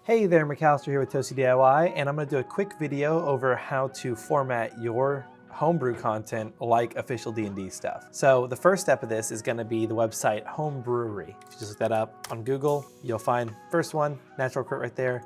Hey there, McAllister here with Toasty DIY, and I'm going to do a quick video over how to format your homebrew content like official D&D stuff. So the first step of this is going to be the website Homebrewery. If you just look that up on Google, you'll find first one, natural quote right there.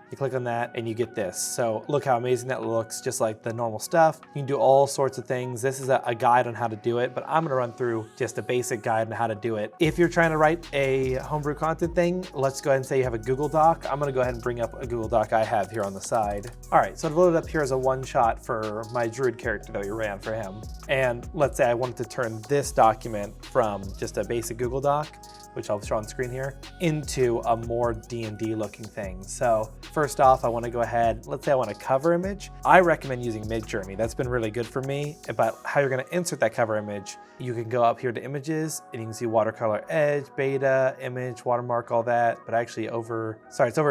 You click on that and you get this. So look how amazing that looks, just like the normal stuff. You can do all sorts of things. This is a guide on how to do it, but I'm gonna run through just a basic guide on how to do it. If you're trying to write a homebrew content thing, let's go ahead and say you have a Google Doc. I'm gonna go ahead and bring up a Google Doc I have here on the side. All right, so I've loaded up here as a one shot for my Druid character that we ran for him. And let's say I wanted to turn this document from just a basic Google Doc, which I'll show on screen here, into a more D&D looking thing. So first off, I wanna go ahead, let's say I want a cover image. I recommend using Midjourney. That's been really good for me. About how you're gonna insert that cover image, you can go up here to images and you can see watercolor edge, beta, image, watermark, all that. But actually it's over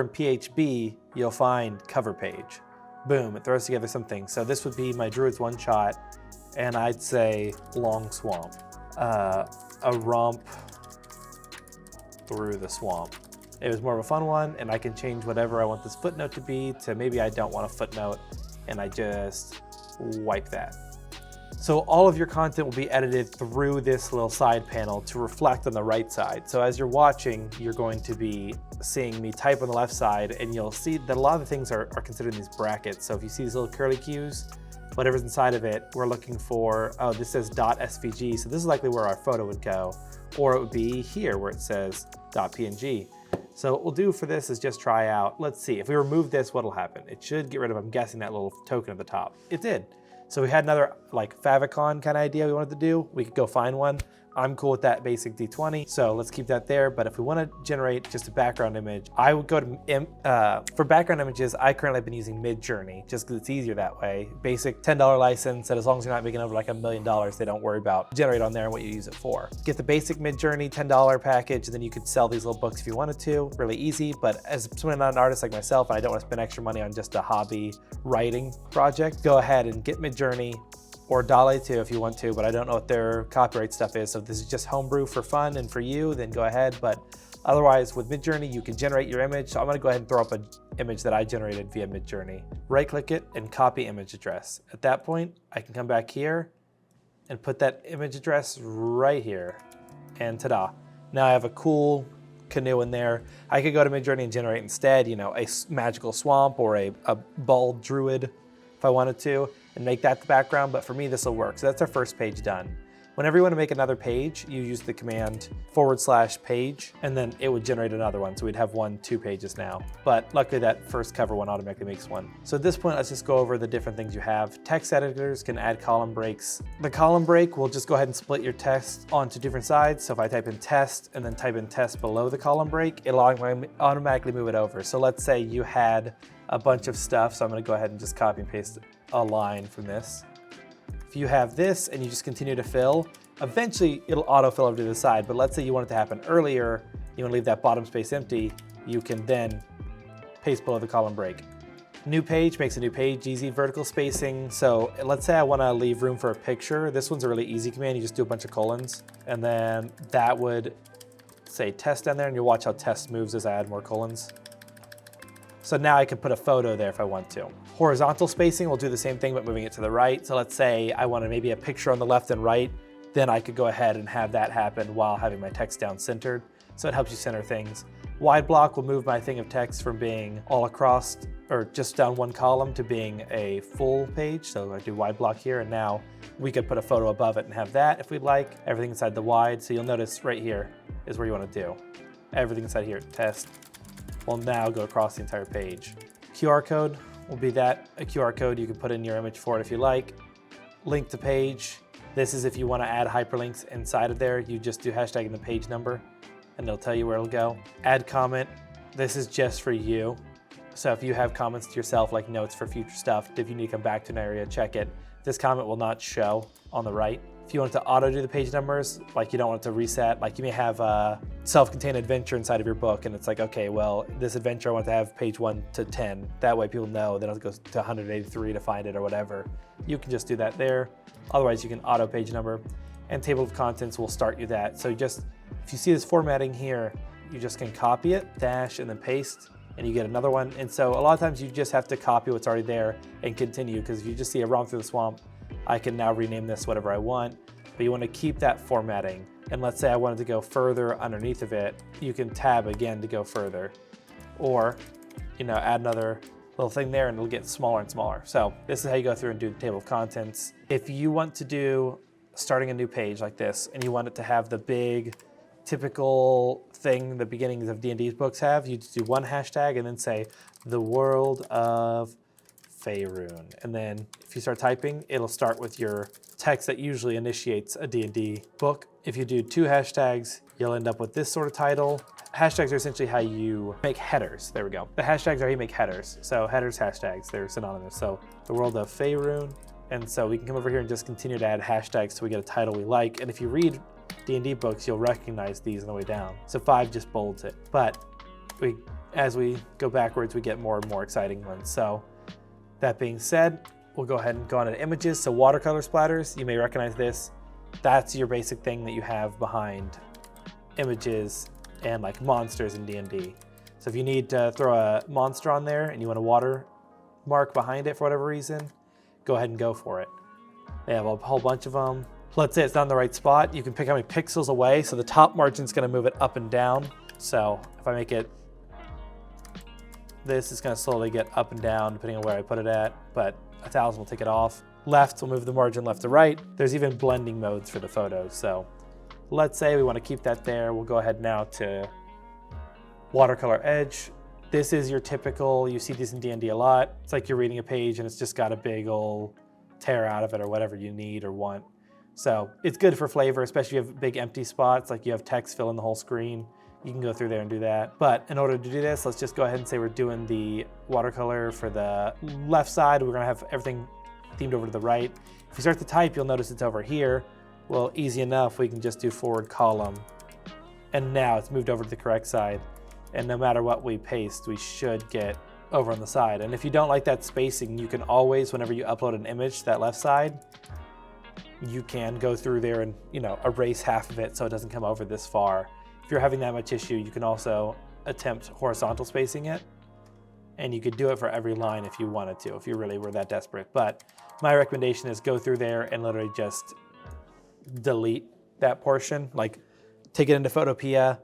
in PHP, you'll find cover page. Boom, it throws together something. So this would be my Druid's one shot, and I'd say long swamp, a romp through the swamp. It was more of a fun one, and I can change whatever I want this footnote to be to maybe I don't want a footnote, and I just wipe that. So all of your content will be edited through this little side panel to reflect on the right side. So as you're watching, you're going to be seeing me type on the left side, and you'll see that a lot of the things are considered in these brackets. So if you see these little curly cues, whatever's inside of it, we're looking for, oh, this says .svg, so this is likely where our photo would go. Or it would be here where it says .png. So what we'll do for this is just try out, let's see, if we remove this, what'll happen? It should get rid of, I'm guessing, that little token at the top. It did. So we had another like favicon kind of idea we wanted to do. We could go find one. I'm cool with that basic D20, so let's keep that there. But if we want to generate just a background image, I would go to, for background images, I currently have been using Midjourney, just because it's easier that way. Basic $10 license, and as long as you're not making over like $1 million, they don't worry about generate on there and what you use it for. Get the basic Midjourney $10 package, and then you could sell these little books if you wanted to. Really easy, but as someone not an artist like myself, and I don't want to spend extra money on just a hobby writing project, go ahead and get Midjourney, or DALL-E too if you want to, but I don't know what their copyright stuff is. So if this is just homebrew for fun and for you, then go ahead. But otherwise with Midjourney, you can generate your image. So I'm gonna go ahead and throw up an image that I generated via Midjourney. Right click it and copy image address. At that point, I can come back here and put that image address right here. And ta-da. Now I have a cool canoe in there. I could go to Midjourney and generate instead, a magical swamp or a bald druid if I wanted to, and make that the background, but for me this will work. So that's our first page done. Whenever you want to make another page, you use the command /page, and then it would generate another one. So we'd have 2 pages now. But luckily that first cover one automatically makes one. So at this point, let's just go over the different things you have. Text editors can add column breaks. The column break will just go ahead and split your text onto different sides. So if I type in test and then type in test below the column break, it'll automatically move it over. So let's say you had a bunch of stuff. So I'm going to go ahead and just copy and paste a line from this. If you have this and you just continue to fill, eventually it'll autofill over to the side, but let's say you want it to happen earlier, you want to leave that bottom space empty, you can then paste below the column break. New page makes a new page, easy vertical spacing. So let's say I want to leave room for a picture. This one's a really easy command. You just do a bunch of colons, and then that would say test down there, and you'll watch how test moves as I add more colons. So now I can put a photo there if I want to. Horizontal spacing will do the same thing, but moving it to the right. So let's say I wanted maybe a picture on the left and right, then I could go ahead and have that happen while having my text down centered. So it helps you center things. Wide block will move my thing of text from being all across or just down one column to being a full page. So I do wide block here, and now we could put a photo above it and have that if we'd like. Everything inside the wide. So you'll notice right here is where you want to do. Everything inside here, test, will now go across the entire page. QR code will be that, a QR code you can put in your image for it if you like. Link to page. This is if you want to add hyperlinks inside of there, you just do hashtag in the page number and it'll tell you where it'll go. Add comment. This is just for you. So if you have comments to yourself, like notes for future stuff, if you need to come back to an area, check it. This comment will not show on the right. If you want to auto do the page numbers, like you don't want it to reset, like you may have a self-contained adventure inside of your book and it's like, okay, well, this adventure I want to have page 1 to 10. That way people know they don't have to go to 183 to find it or whatever. You can just do that there. Otherwise you can auto page number, and table of contents will start you that. So just, if you see this formatting here, you just can copy it, dash, and then paste. and you get another one. And so a lot of times you just have to copy what's already there and continue, because if you just see a romp through the swamp, I can now rename this whatever I want, but you want to keep that formatting. And let's say I wanted to go further underneath of it, you can tab again to go further, or add another little thing there and it'll get smaller and smaller. So this is how you go through and do the table of contents. If you want to do starting a new page like this and you want it to have the big typical thing the beginnings of D&D books have, you just do one hashtag and then say the world of Faerun. And then if you start typing, it'll start with your text that usually initiates a D&D book. If you do 2 hashtags, you'll end up with this sort of title. Hashtags are essentially how you make headers. There we go. The hashtags are how you make headers. So headers, hashtags, they're synonymous. So the world of Faerun. And so we can come over here and just continue to add hashtags so we get a title we like. And if you read D&D books, you'll recognize these on the way down. So 5 just bolds it. But as we go backwards, we get more and more exciting ones. So that being said, we'll go ahead and go on to images. So watercolor splatters, you may recognize this. That's your basic thing that you have behind images and like monsters in D&D. So if you need to throw a monster on there and you want a watermark behind it for whatever reason, go ahead and go for it. They have a whole bunch of them. Let's say it's not in the right spot, you can pick how many pixels away. So the top margin is going to move it up and down. So if I make it this, is going to slowly get up and down depending on where I put it at, but 1,000 will take it off. Left will move the margin left to right. There's even blending modes for the photos. So let's say we want to keep that there. We'll go ahead now to watercolor edge. This is your typical, you see these in D&D a lot. It's like you're reading a page and it's just got a big old tear out of it or whatever you need or want. So it's good for flavor, especially if you have big empty spots, like you have text fill in the whole screen. You can go through there and do that. But in order to do this, let's just go ahead and say we're doing the watercolor for the left side. We're gonna have everything themed over to the right. If you start to type, you'll notice it's over here. Well, easy enough, we can just do forward column. And now it's moved over to the correct side. And no matter what we paste, we should get over on the side. And if you don't like that spacing, you can always, whenever you upload an image to that left side, you can go through there and erase half of it so it doesn't come over this far. If you're having that much issue, you can also attempt horizontal spacing it, and you could do it for every line if you wanted to, if you really were that desperate. But my recommendation is go through there and literally just delete that portion, like take it into Photopea,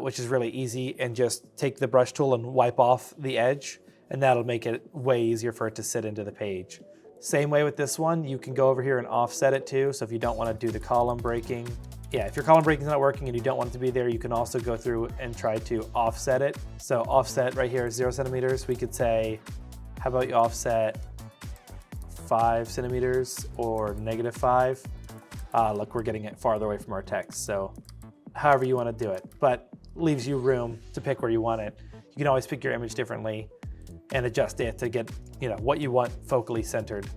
which is really easy, and just take the brush tool and wipe off the edge, and that'll make it way easier for it to sit into the page. Same way with this one, you can go over here and offset it too. So if you don't want to do the column breaking, if your column breaking is not working and you don't want it to be there, you can also go through and try to offset it. So offset right here is 0 centimeters. We could say, how about you offset 5 centimeters or -5? Look, we're getting it farther away from our text. So however you want to do it, but leaves you room to pick where you want it. You can always pick your image differently and adjust it to get what you want focally centered.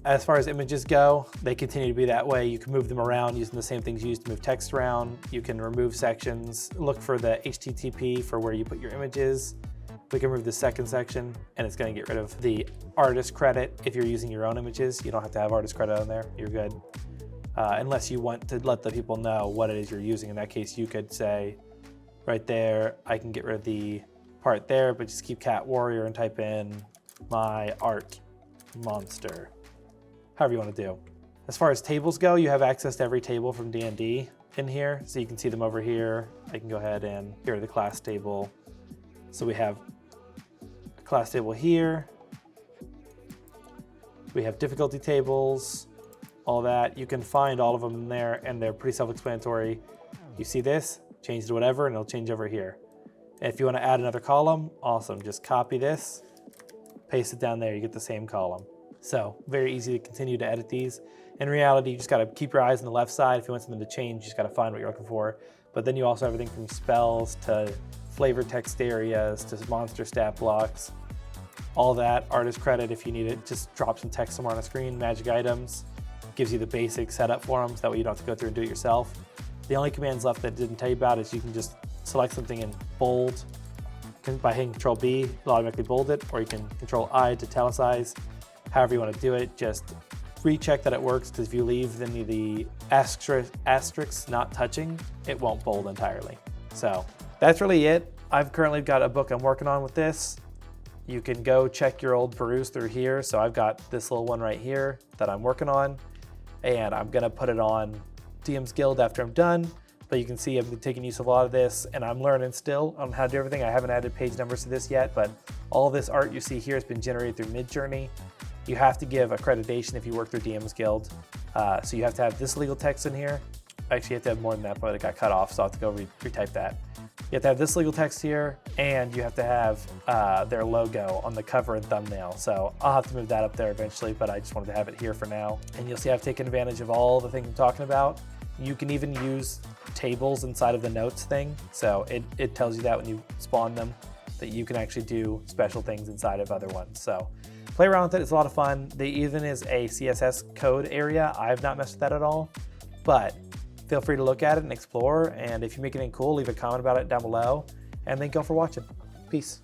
As far as images go, they continue to be that way. You can move them around using the same things used to move text around. You can remove sections. Look for the HTTP for where you put your images. We can remove the second section, and it's going to get rid of the artist credit. If you're using your own images, you don't have to have artist credit on there. You're good. Unless you want to let the people know what it is you're using. In that case, you could say right there, I can get rid of the part there, but just keep cat warrior and type in my art monster. However you want to do. As far as tables go, you have access to every table from D&D in here, so you can see them over here. I can go ahead and here are the class table. So we have a class table here. We have difficulty tables, all that. You can find all of them in there, and they're pretty self-explanatory. You see this, change to whatever, and it'll change over here. And if you want to add another column, awesome. Just copy this, paste it down there, you get the same column. So very easy to continue to edit these. In reality, you just got to keep your eyes on the left side. If you want something to change, you just got to find what you're looking for. But then you also have everything from spells to flavor text areas to monster stat blocks, all that. Artist credit if you need it, just drop some text somewhere on a screen. Magic items gives you the basic setup for them, so that way you don't have to go through and do it yourself. The only commands left that I didn't tell you about is you can just select something in bold. By hitting Control B, it'll automatically bold it, or you can Control I to italicize. However you want to do it, just recheck that it works, because if you leave any of the asterisks not touching, it won't bold entirely. So that's really it. I've currently got a book I'm working on with this. You can go check your old peruse through here. So I've got this little one right here that I'm working on, and I'm gonna put it on DM's Guild after I'm done. But you can see I've been taking use of a lot of this, and I'm learning still on how to do everything. I haven't added page numbers to this yet, but all this art you see here has been generated through Midjourney. You have to give accreditation if you work through DM's Guild. So you have to have this legal text in here. Actually, you have to have more than that, but it got cut off, so I'll have to go retype that. You have to have this legal text here, and you have to have their logo on the cover and thumbnail. So I'll have to move that up there eventually, but I just wanted to have it here for now. And you'll see I've taken advantage of all the things I'm talking about. You can even use tables inside of the notes thing. So it tells you that when you spawn them, that you can actually do special things inside of other ones. So play around with it, it's a lot of fun. There even is a CSS code area. I've not messed with that at all, but feel free to look at it and explore. And if you make anything cool, leave a comment about it down below. And thank you all for watching. Peace.